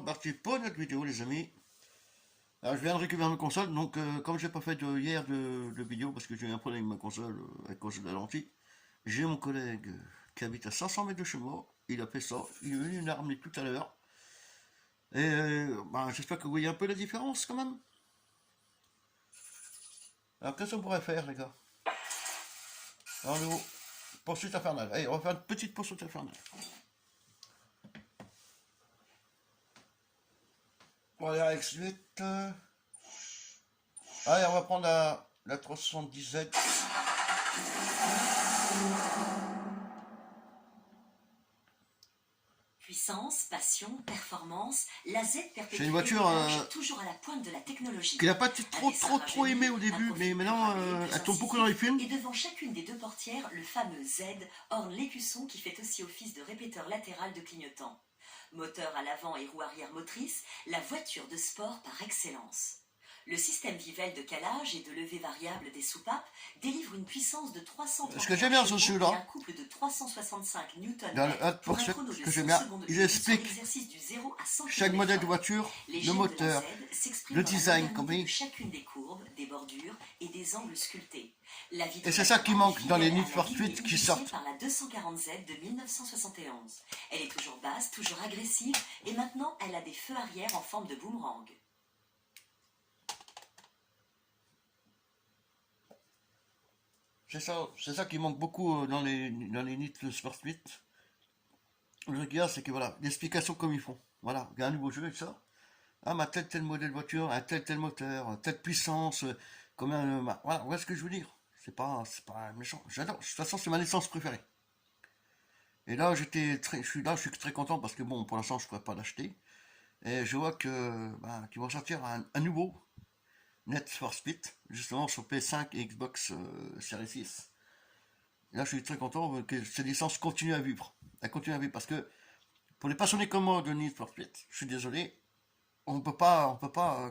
reparti pour notre vidéo, les amis. Alors, je viens de récupérer ma console, donc comme j'ai pas fait hier de vidéo parce que j'ai eu un problème avec ma console à cause de la lentille, j'ai mon collègue qui habite à 500 mètres de chez moi. Il a fait ça. Il est venu me ramener tout à l'heure. Et bah, j'espère que vous voyez un peu la différence quand même. Alors, qu'est-ce qu'on pourrait faire, les gars? Alors, nous, poursuite infernale. Allez, on va faire une petite poursuite infernale. Bon, allez, avec suite. Allez, on va prendre la 370Z. Puissance, passion, performance, la Z perpétue. C'est une voiture toujours à la pointe de la technologie. qu'il n'a pas trop aimé au début, mais maintenant elle tombe beaucoup dans les films. Et devant chacune des deux portières, le fameux Z orne l'écusson qui fait aussi office de répéteur latéral de clignotant. Moteur à l'avant et roue arrière motrice, la voiture de sport par excellence. Le système Vivelle de calage et de levée variable des soupapes délivre une puissance de 330 ce que j'aime bien sur celui-là, un couple de 365 Nm dans le Hot Pursuit, ce que j'aime bien, il explique chaque modèle de voiture, le moteur, le design, compris. Chacune des courbes, des bordures et des angles sculptés. Et c'est ça qui manque dans les Need for Speed qui sortent. Par la 240Z de 1971. Elle est toujours basse, toujours agressive, et maintenant elle a des feux arrière en forme de boomerang. C'est ça qui manque beaucoup dans les Need for Speed. Le gars, c'est que voilà, l'explication comme ils font. Voilà, il y a un nouveau jeu avec ça. Ah, ma tel modèle de voiture, un tel moteur, telle puissance, combien. Voilà, voilà ce que je veux dire. C'est pas méchant. J'adore. De toute façon, c'est ma licence préférée. Et là, je suis très content parce que bon, pour l'instant, je ne pourrais pas l'acheter. Et je vois que qu'ils vont sortir un nouveau Need for Speed, justement sur PS5 et Xbox Series 6. Et là, je suis très content que cette licence continue à vivre. Elle continue à vivre parce que pour les passionnés comme moi de Need for Speed, je suis désolé, on peut pas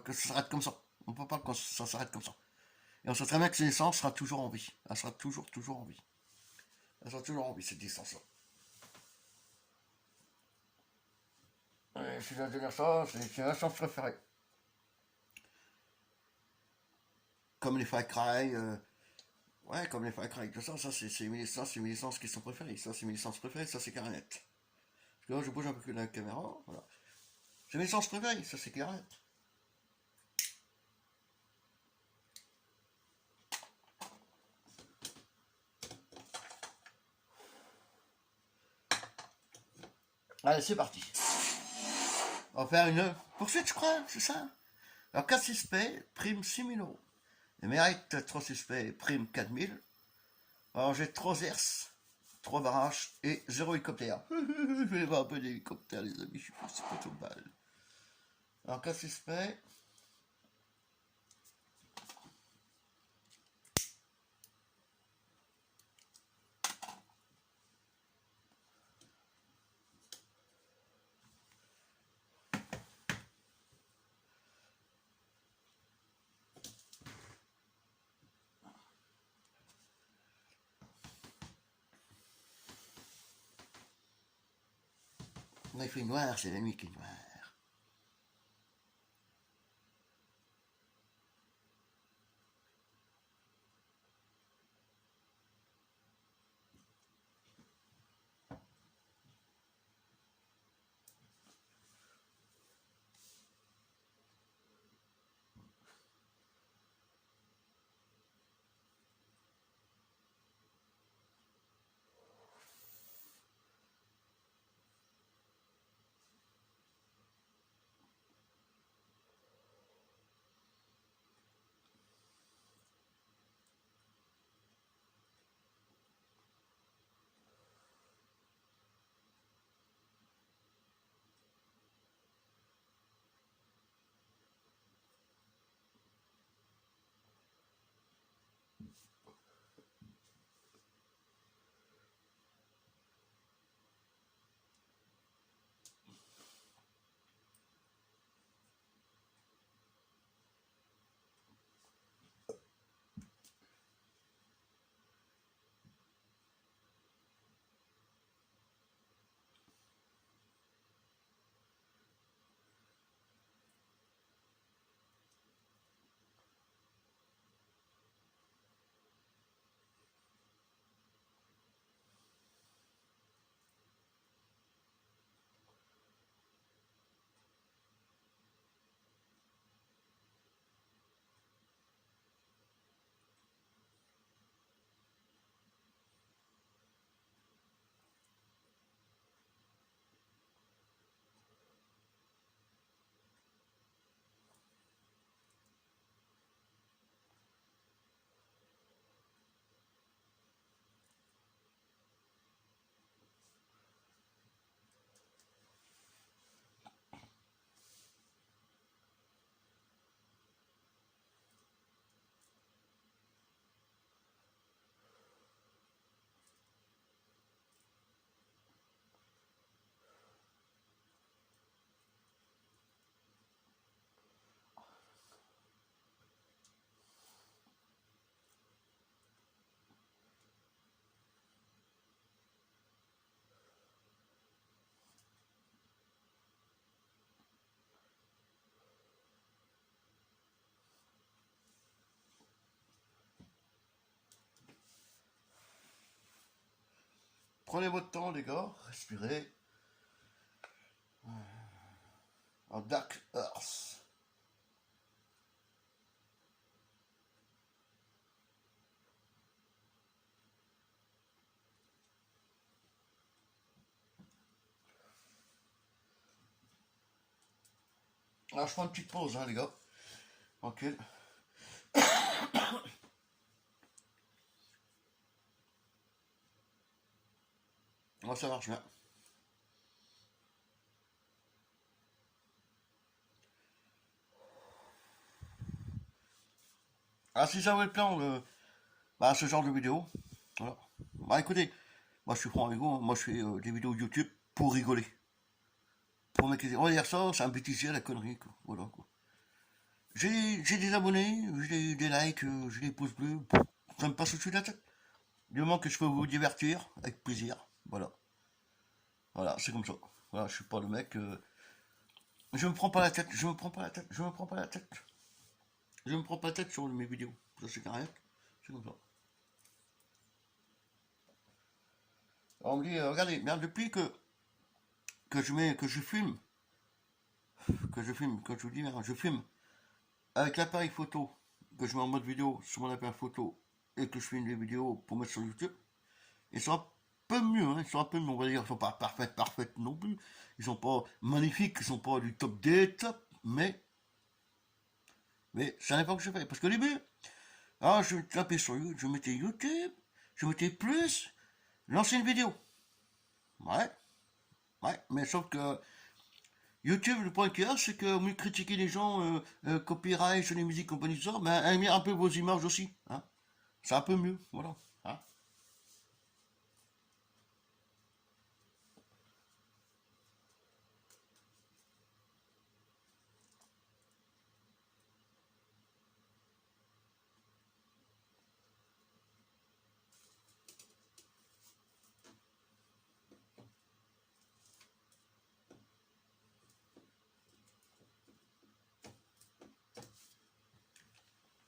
que ça s'arrête comme ça. On peut pas que ça s'arrête comme ça. Et on sait très bien que cette licence sera toujours en vie. Elle sera toujours en vie. Elle sera toujours en vie, cette licence-là. Je suis là de dire ça, c'est ma licence préférée. Comme les Far Cry, ouais, comme les Far Cry, tout ça, c'est mes licences qui sont préférées. Ça, c'est mes licences préférées, ça, c'est clair et net. Parce que là, je bouge un peu la caméra, voilà. C'est mes licences préférées, ça, c'est clair et net. Allez, c'est parti. On va faire une poursuite, je crois, c'est ça. Alors, 4 suspects, prime 6 000 euros. Les mérites, 3 suspects, prime 4 000. Alors, j'ai 3 ERS, 3 barrages et 0 hélicoptère. Je vais voir un peu d'hélicoptère, les amis, je suis pas, c'est pas tout mal. Alors, 4 suspects. Là, il fait noir, c'est la nuit qui est noire. Prenez votre temps, les gars, respirez. En Dark Earth. Alors je prends une petite pause, hein, les gars. Tranquille. Moi, ça marche bien. Ah, si ça vous plaît, ce genre de vidéo, voilà. Bah écoutez, moi je suis franc avec vous, hein. Moi je fais des vidéos YouTube pour rigoler. Pour mettre on va dire ça, c'est un bêtisier à la connerie, quoi. Voilà, quoi. J'ai des abonnés, j'ai des likes, j'ai des pouces bleus, ça me passe au-dessus de la tête. Du moment que je peux vous divertir, avec plaisir, voilà. Voilà, c'est comme ça. Voilà, je suis pas le mec, je me prends pas la tête, je me prends pas la tête, je me prends pas la tête. Je me prends pas la tête sur mes vidéos. Ça c'est carré, c'est comme ça. Alors, on me dit, regardez, bien depuis que je filme, quand je vous dis, hein, je filme avec l'appareil photo, que je mets en mode vidéo sur mon appareil photo et que je filme des vidéos pour mettre sur YouTube, ils sont un peu mieux, hein, ils sont un peu mieux, on va dire, ils sont pas parfaites non plus, ils sont pas magnifiques, ils sont pas du top des tops, mais ça n'est pas que je fais, parce qu'au début, je tapais sur YouTube, je mettais YouTube, je mettais plus, lancer une vidéo, ouais, mais sauf que YouTube, le point qu'il y a, c'est que au mieux de critiquer les gens, copyright sur les musiques, compagnie, tout ça, mais aimez un peu vos images aussi, hein. C'est un peu mieux, voilà. Hein.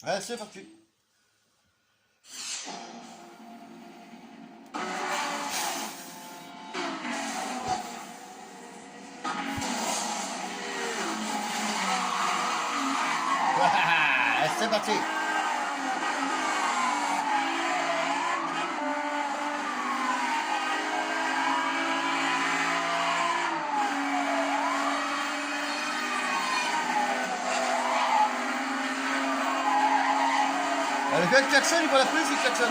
Allez, c'est parti. Allez, c'est parti. Le gars de Jackson, il voit la police, il Jackson.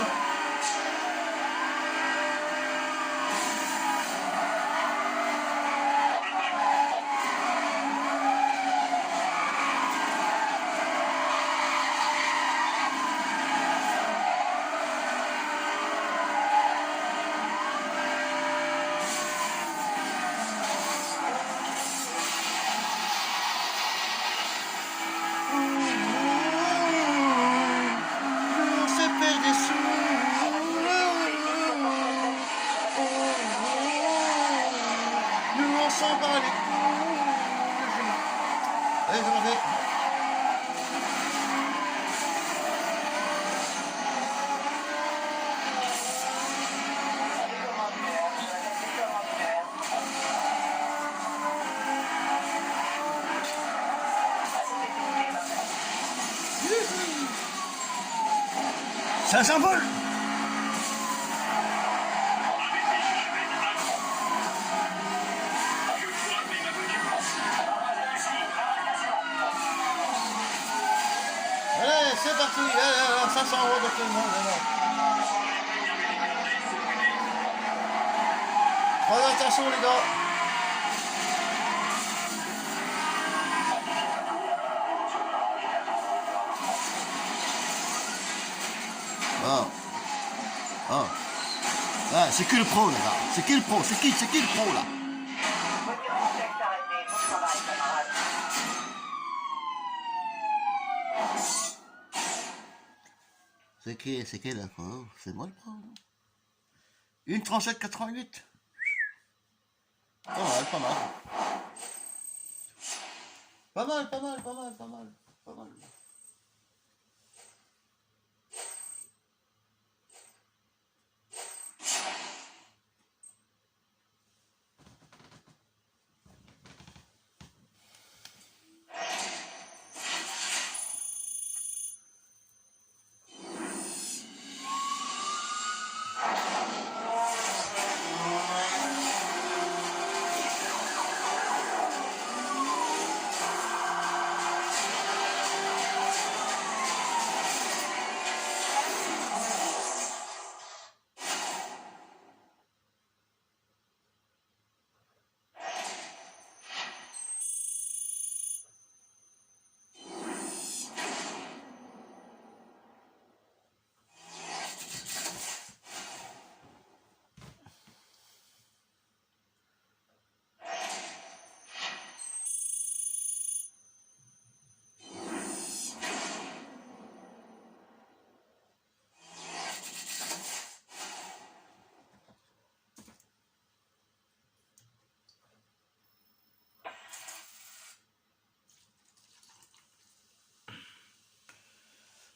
On s'est fait des sous. Nous, on s'en bat les couilles. Allez, je m'en vais. Ça s'envole. Allez, c'est parti. 500 € de tout le monde. Prenez attention, les gars. Ah. Ah, c'est qui le pro, là? C'est qui le pro? C'est qui le pro, là? C'est qui le pro? C'est moi le pro. Une 37,88. Pas mal, pas mal. Pas mal, pas mal, pas mal, pas mal. Pas mal.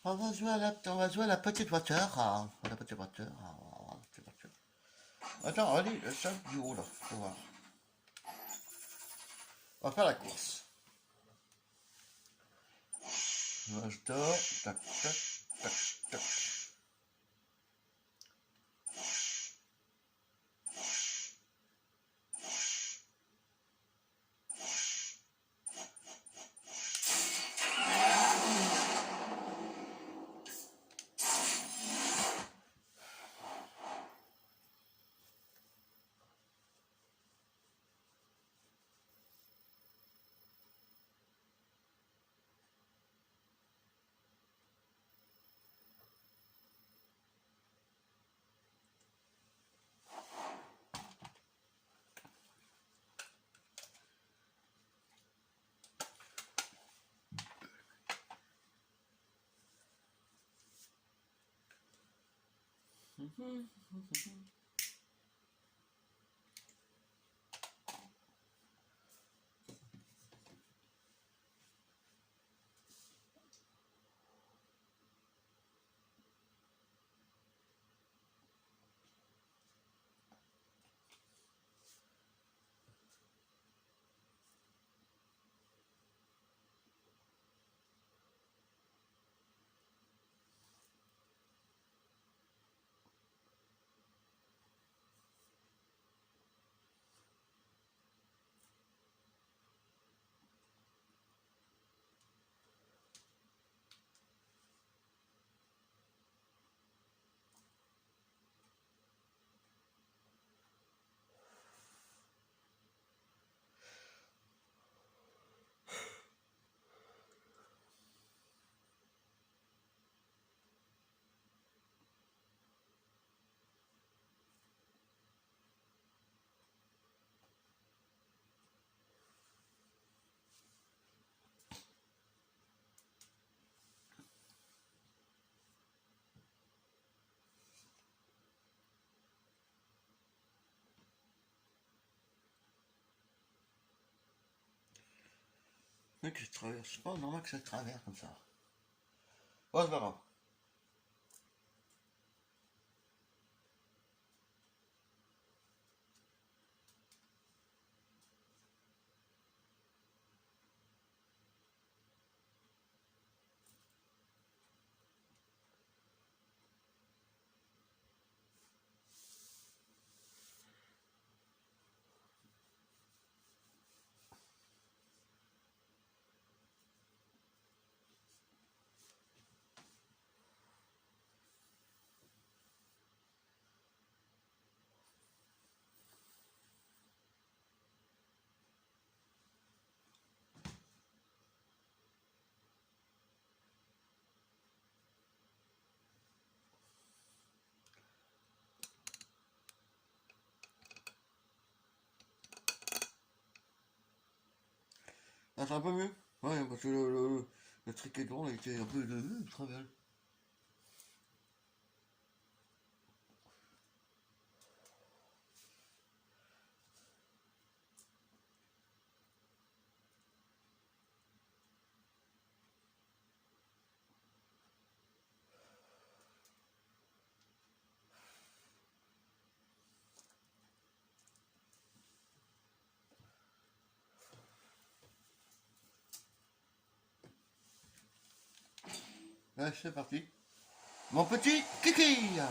On va jouer à la petite voiture. La petite voiture. La petite voiture. Attends, allez, ça du haut là. Faut voir. On va faire la course. Je dors. Tac, tac, tac, tac. Mec, je traverse. C'est pas normal que ça traverse comme ça. Oh, c'est pas grave. Ah, c'est un peu mieux. Ouais, parce que le triquetron il était un peu de travers. Ouais, c'est parti. Mon petit kiki.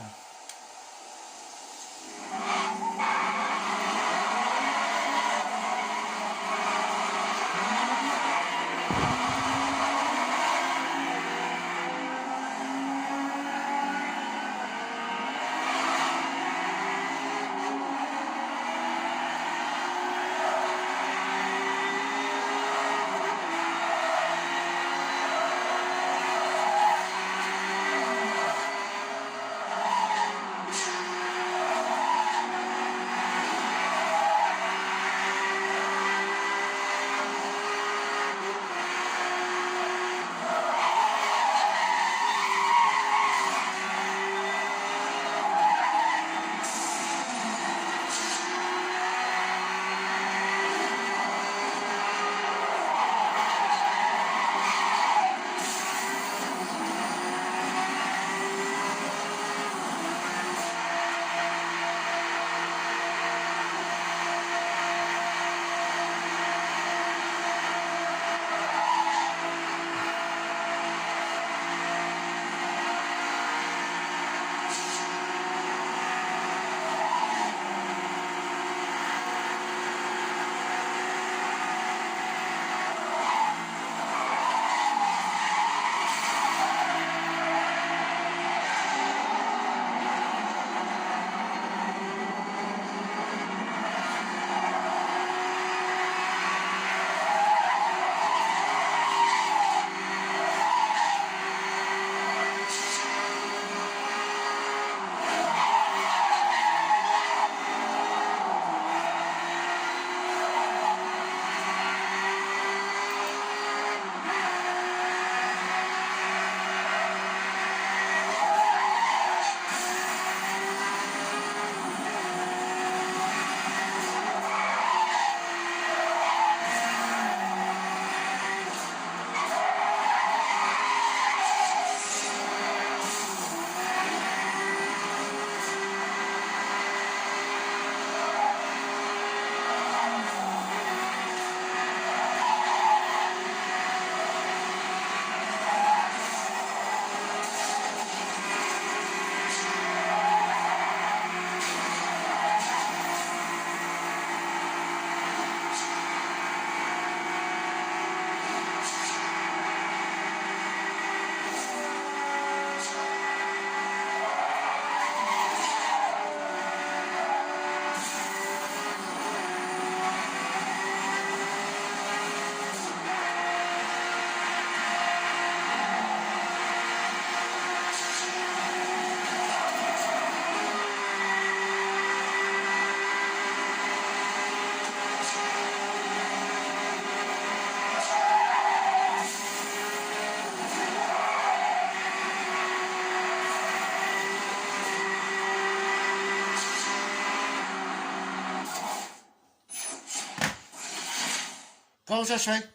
Comment ça se fait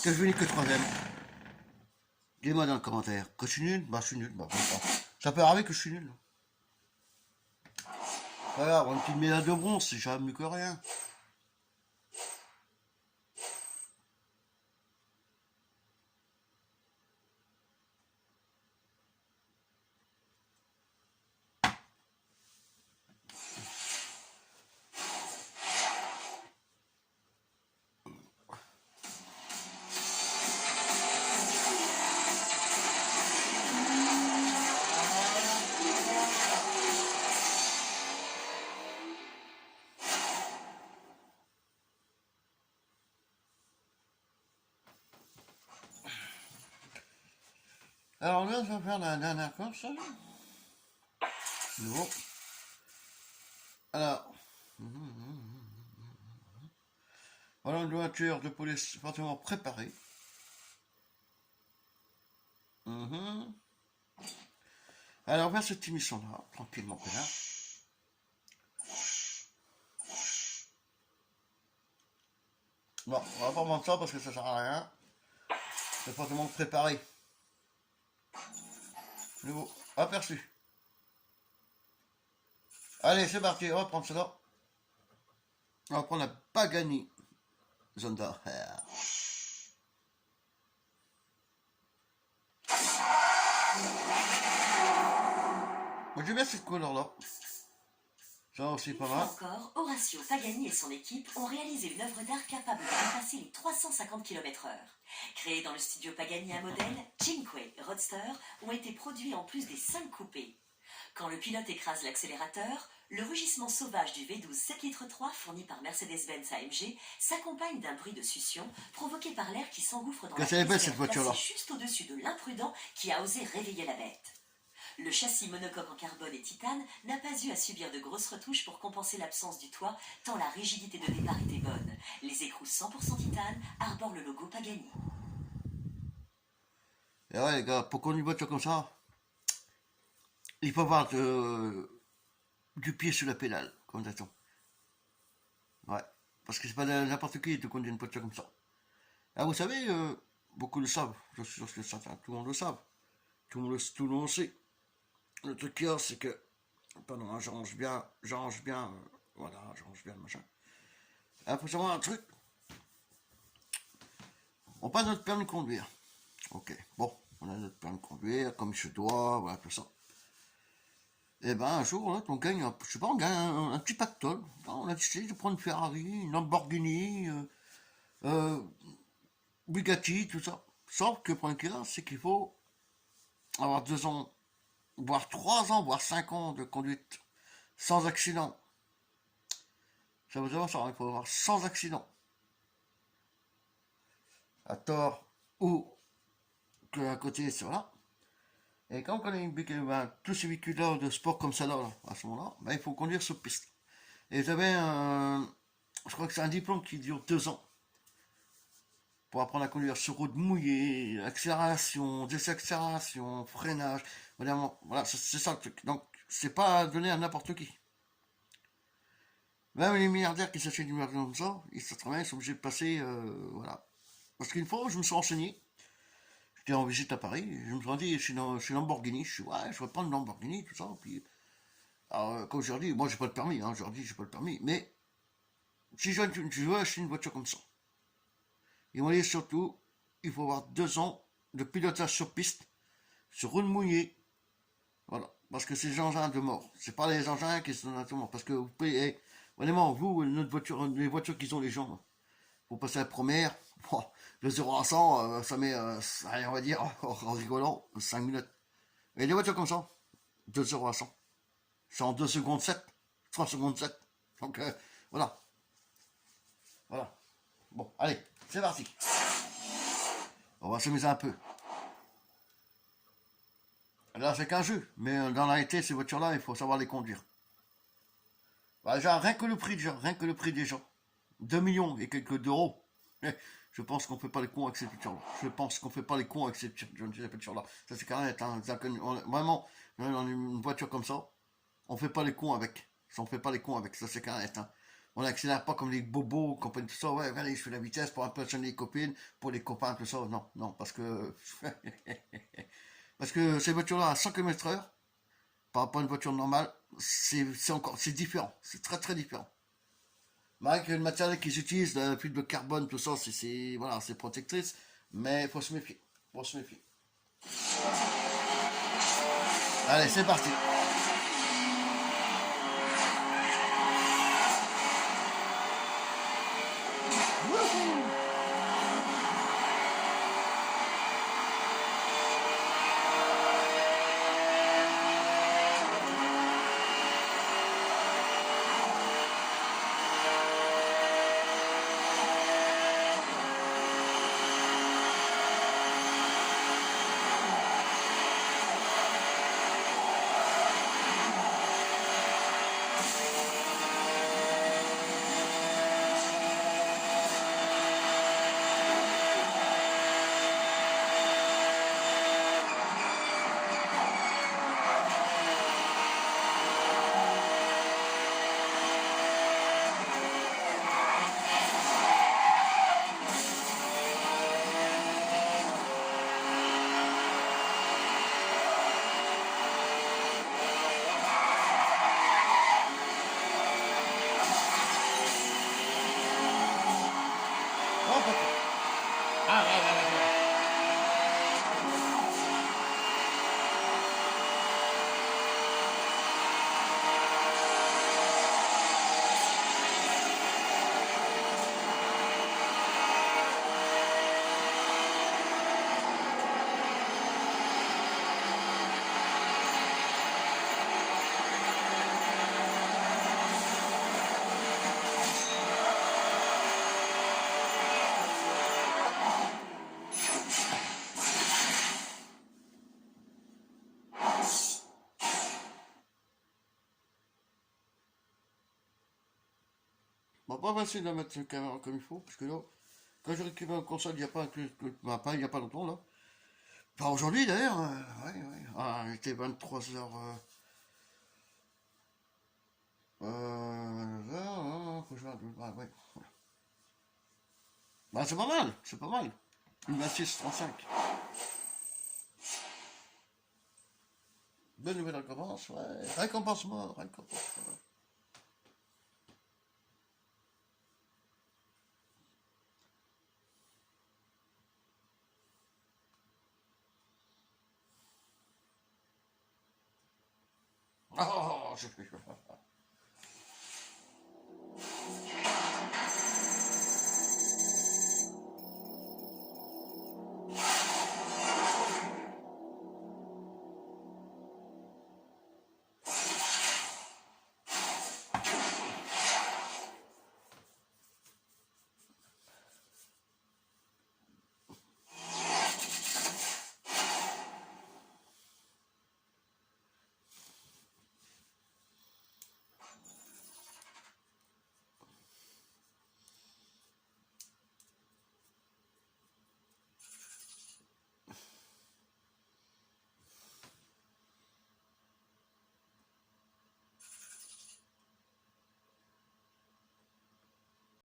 que je finis que troisième? Dis-moi dans le commentaire. Que je suis nul? Bah je suis nul. Bah, bon, ça peut arriver que je suis nul. Voilà, une petite médaille de bronze, c'est jamais mieux que rien. Alors là, je vais faire la dernière course. Bon. Alors. Voilà une voiture de police fortement préparée. Alors, on va faire cette émission-là, tranquillement, là. Bon, on va pas monter ça parce que ça sert à rien. C'est fortement préparé. Nouveau aperçu. Allez, c'est parti, on va prendre cela. On va prendre la Pagani Zonda. Moi j'aime bien cette couleur-là. Ça aussi pas mal. Encore, Horacio Pagani et son équipe ont réalisé une œuvre d'art capable de dépasser les 350 km/h. Créés dans le studio Pagani à modèle, Cinque Roadster ont été produits en plus des 5 coupés. Quand le pilote écrase l'accélérateur, le rugissement sauvage du V12 7 litres 3 fourni par Mercedes-Benz AMG s'accompagne d'un bruit de succion provoqué par l'air qui s'engouffre dans la piste placée juste au-dessus de l'imprudent qui a osé réveiller la bête. Le châssis monocoque en carbone et titane n'a pas eu à subir de grosses retouches pour compenser l'absence du toit, tant la rigidité de départ était bonne. Les écrous 100% titane arborent le logo Pagani. Et ouais les gars, pour conduire une voiture comme ça, il faut avoir du pied sur la pédale, comme ça. Ouais, parce que c'est pas n'importe qui de conduire une voiture comme ça. Ah, vous savez, beaucoup le savent, je suis sûr que certains, tout le monde le savent. Tout le monde le sait. Le truc qu'il y a, c'est que, pardon, hein, j'arrange bien, voilà, j'arrange bien le machin. Il faut savoir un truc. On passe notre permis de conduire. Ok, bon, on a notre permis de conduire, comme il se doit, voilà, tout ça. Et ben un jour, là, on gagne, je sais pas, on gagne un petit pactole. On a décidé de prendre une Ferrari, une Lamborghini, Bugatti, tout ça. Sauf que le point qu'il y a, c'est qu'il faut avoir 2 ans, voire 3 ans, voire 5 ans de conduite sans accident. Ça veut dire ça, il faut avoir sans accident. À tort ou que à côté, c'est là. Et quand on connaît tous ces véhicules-là de sport comme ça, là, à ce moment-là, ben, il faut conduire sur piste. Et j'avais je crois que c'est un diplôme qui dure 2 ans. Pour apprendre à conduire sur route mouillée, accélération, désaccélération, freinage. Voilà, c'est ça le truc. Donc, c'est pas donné à n'importe qui. Même les milliardaires qui s'achètent une voiture comme ça, ils sont obligés de passer, voilà. Parce qu'une fois, je me suis renseigné, j'étais en visite à Paris, je me suis dit, chez Lamborghini, je suis, ouais, je vais prendre une Lamborghini, tout ça, puis, alors, quand je leur dis, moi j'ai pas le permis, hein, je leur dis, j'ai pas le permis, mais, si je veux acheter une voiture comme ça, ils m'ont dit surtout, il faut avoir 2 ans de pilotage sur piste, sur route mouillée, voilà, parce que c'est des engins de mort, c'est pas les engins qui sont de mort, parce que vous payez, vraiment, vous, notre voiture, les voitures qu'ils ont les gens, vous passez la première, de 0 à 100, ça met, on va dire, en rigolant, 5 minutes. Et des voitures comme ça, de 0 à 100, c'est en 2 secondes 7, 3 secondes 7. Donc, voilà. Voilà. Bon, allez, c'est parti. On va s'amuser un peu. Là, c'est qu'un jeu, mais dans la réalité, ces voitures-là, il faut savoir les conduire. Bah, déjà, rien que le prix déjà. 2 millions et quelques d'euros. Je pense qu'on fait pas les cons avec cette voiture-là. Je pense qu'on fait pas les cons avec cette voiture-là. Ça, c'est carrément hein, vraiment, dans une voiture comme ça, on fait pas les cons avec. On fait pas les cons avec. Ça, c'est carrément hein. On n'accélère pas comme les bobos, compagnie, tout ça. Ouais, allez, je fais la vitesse pour impressionner les copines, pour les copains, tout ça. Non, non, parce que. Parce que ces voitures-là, à 100 km/h, par rapport à une voiture normale, c'est différent. C'est très très différent. Malgré que le matériel qu'ils utilisent, la fibre de carbone, tout ça, voilà, c'est protectrice, mais il faut se méfier. Faut se méfier. Allez, c'est parti. Oh, papa. Ah, ouais, ouais, ouais, ouais. Bon, pas facile de mettre une caméra comme il faut, parce que là, quand j'ai récupéré une console, il n'y a pas, il y a pas longtemps, là. Enfin, aujourd'hui, d'ailleurs, ouais, ouais. Ah, il était 23h. Faut que je regarde, ouais. Bah, c'est pas mal, c'est pas mal. Une 26-35. Bonne nouvelle récompense, ouais. Récompense mort, récompense mort. Oh, je fais.